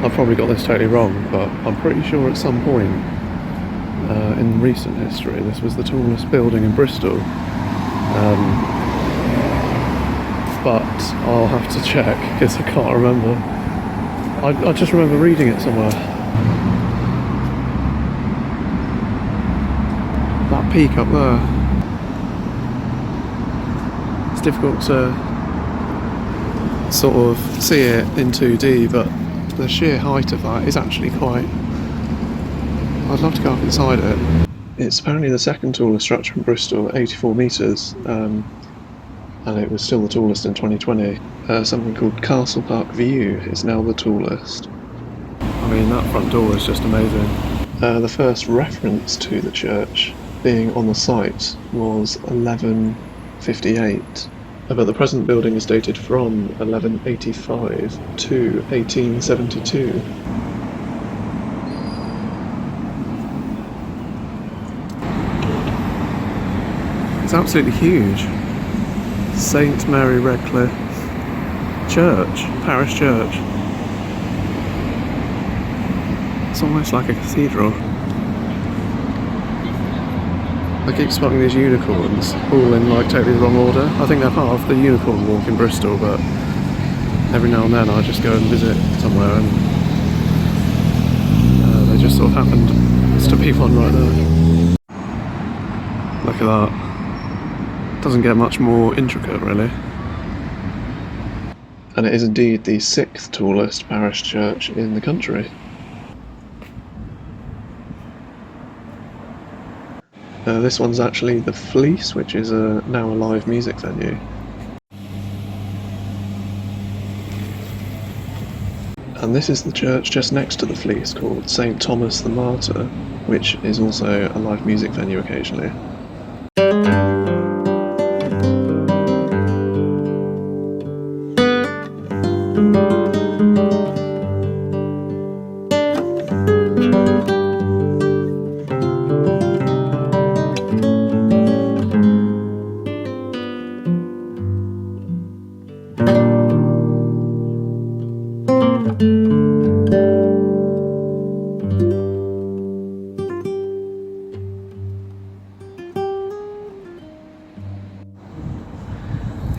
I've probably got this totally wrong, but I'm pretty sure at some point in recent history this was the tallest building in Bristol. But I'll have to check because I can't remember. I just remember reading it somewhere. That peak up there. It's difficult to sort of see it in 2D, but the sheer height of that is actually quite... I'd love to go up inside it. It's apparently the second tallest structure in Bristol at 84 metres, and it was still the tallest in 2020. Something called Castle Park View is now the tallest. I mean, that front door is just amazing. The first reference to the church being on the site was 1158, but the present building is dated from 1185 to 1872. It's absolutely huge. St Mary Redcliffe Church, parish church. It's almost like a cathedral. I keep spotting these unicorns, all in like totally the wrong order. I think they're part of the unicorn walk in Bristol, but every now and then I just go and visit somewhere and they just sort of happened to be one right there. Look at that. Doesn't get much more intricate really. And it is indeed the 6th tallest parish church in the country. This one's actually the Fleece, which is now a live music venue. And this is the church just next to the Fleece called St Thomas the Martyr, which is also a live music venue occasionally.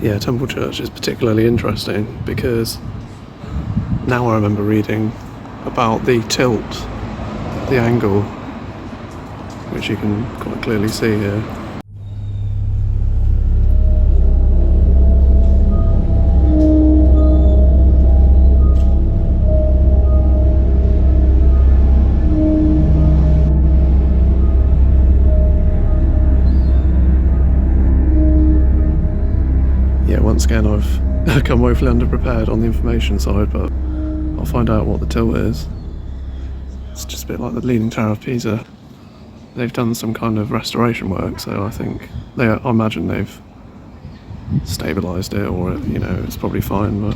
Yeah, Temple Church is particularly interesting because now I remember reading about the tilt, the angle, which you can quite clearly see here. Once again, I've come woefully underprepared on the information side, but I'll find out what the tilt is. It's just a bit like the Leaning Tower of Pisa. They've done some kind of restoration work, so I think I imagine they've stabilised it, or it's probably fine, but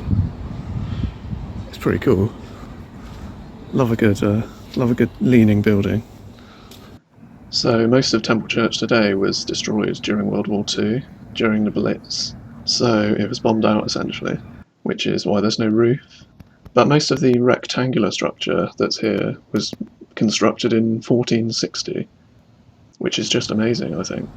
it's pretty cool. Love a good leaning building. So most of Temple Church today was destroyed during World War II, during the Blitz. So it was bombed out essentially, which is why there's no roof. But most of the rectangular structure that's here was constructed in 1460, which is just amazing, I think.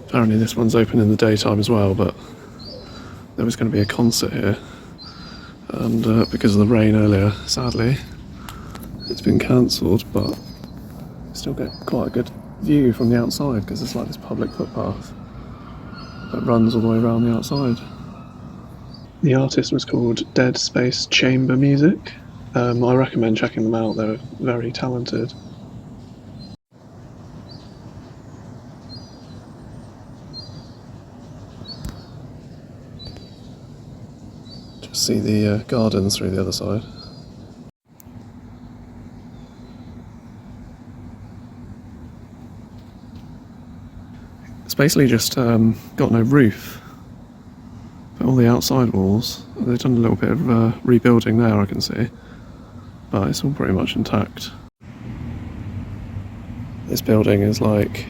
Apparently this one's open in the daytime as well, but there was going to be a concert here. And because of the rain earlier, sadly, it's been cancelled, but you still get quite a good view from the outside because it's like this public footpath that runs all the way around the outside. The artist was called Dead Space Chamber Music. I recommend checking them out, they're very talented. See the gardens through the other side. It's basically just got no roof, but all the outside walls, they've done a little bit of rebuilding there, I can see, but it's all pretty much intact. This building is like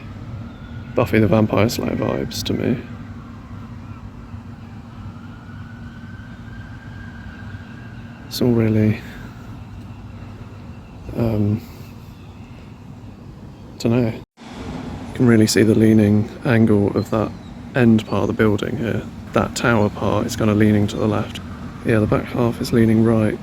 Buffy the Vampire Slayer vibes to me. It's all really, I don't know. You can really see the leaning angle of that end part of the building here. That tower part is kind of leaning to the left. Yeah, the back half is leaning right.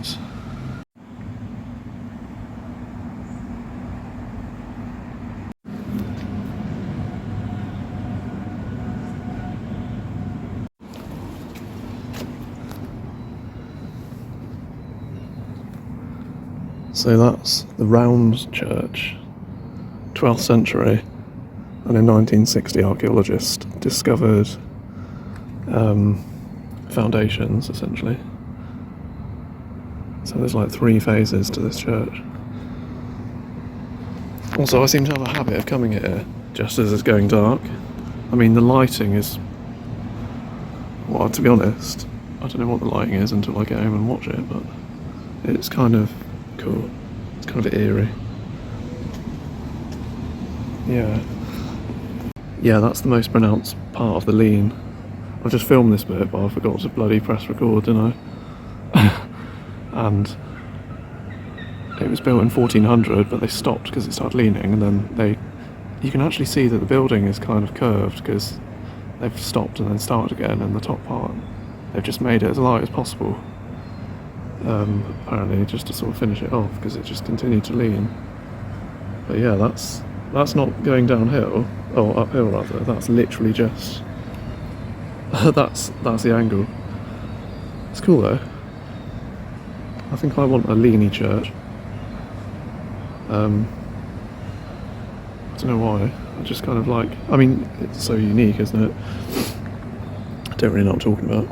So that's the round church, 12th century, and in 1960 archaeologists discovered foundations, essentially. So there's like 3 phases to this church. Also, I seem to have a habit of coming here just as it's going dark. I mean, the lighting is, well, to be honest, I don't know what the lighting is until I get home and watch it, but it's kind of cool. It's kind of eerie. Yeah, that's the most pronounced part of the lean. I've just filmed this bit, but I forgot to bloody press record, didn't I? And it was built in 1400, but they stopped because it started leaning, and then you can actually see that the building is kind of curved because they've stopped and then started again, and the top part, they've just made it as light as possible. Apparently just to sort of finish it off because it just continued to lean. But yeah, that's not going downhill, or uphill rather, that's literally just that's the angle. It's cool though. I think I want a leany church. I don't know why, I just kind of like, I mean, it's so unique, isn't it? I don't really know what I'm talking about.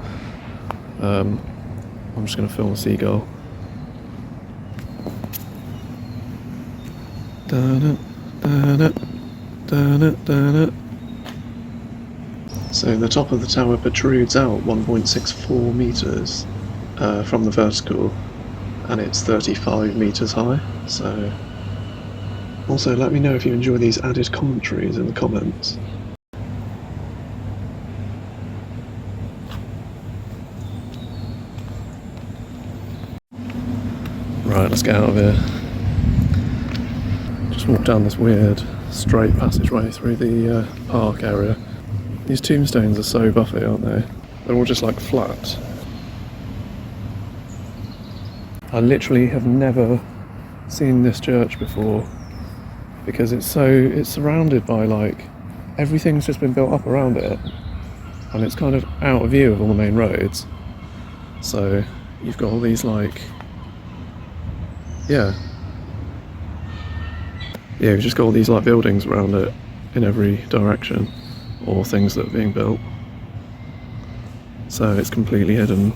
I'm just going to film a seagull. So the top of the tower protrudes out 1.64 metres from the vertical, and it's 35 metres high. So also let me know if you enjoy these added commentaries in the comments. Right, let's get out of here. Just walk down this weird straight passageway through the park area. These tombstones are so Buffy, aren't they? They're all just like flat. I literally have never seen this church before because it's surrounded by, like, everything's just been built up around it, and it's kind of out of view of all the main roads. So you've got all these, like, you've just got all these like buildings around it in every direction, or things that are being built. So it's completely hidden.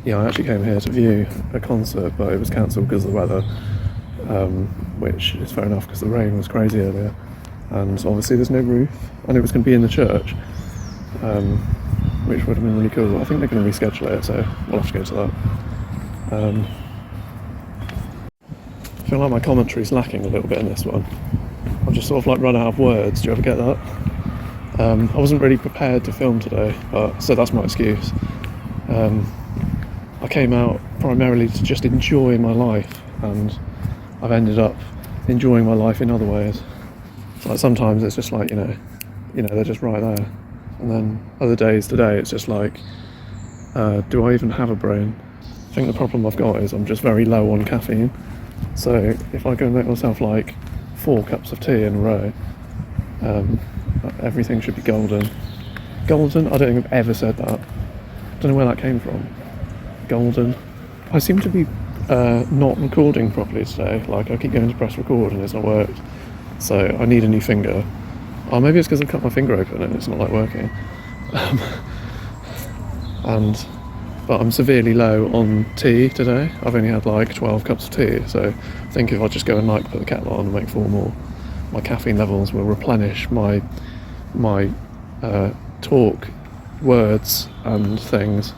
Yeah, I actually came here to view a concert, but it was cancelled because of the weather, which is fair enough because the rain was crazy earlier, and obviously there's no roof, and it was going to be in the church, which would have been really cool. I think they're going to reschedule it, so we'll have to go to that. I feel like my commentary's lacking a little bit in this one. I've just sort of like run out of words. Do you ever get that? I wasn't really prepared to film today, so that's my excuse. I came out primarily to just enjoy my life, and I've ended up enjoying my life in other ways. It's like sometimes it's just like, you know, they're just right there. And then other days today it's just like, do I even have a brain? I think the problem I've got is I'm just very low on caffeine. So if I go and make myself like 4 cups of tea in a row, everything should be golden. Golden? I don't think I've ever said that. Don't know where that came from. Golden. I seem to be not recording properly today. Like, I keep going to press record and it's not worked. So I need a new finger. Or maybe it's because I cut my finger open and it's not like working. But I'm severely low on tea today. I've only had like 12 cups of tea, so I think if I just go and like put the kettle on and make 4 more, my caffeine levels will replenish my talk, words and things.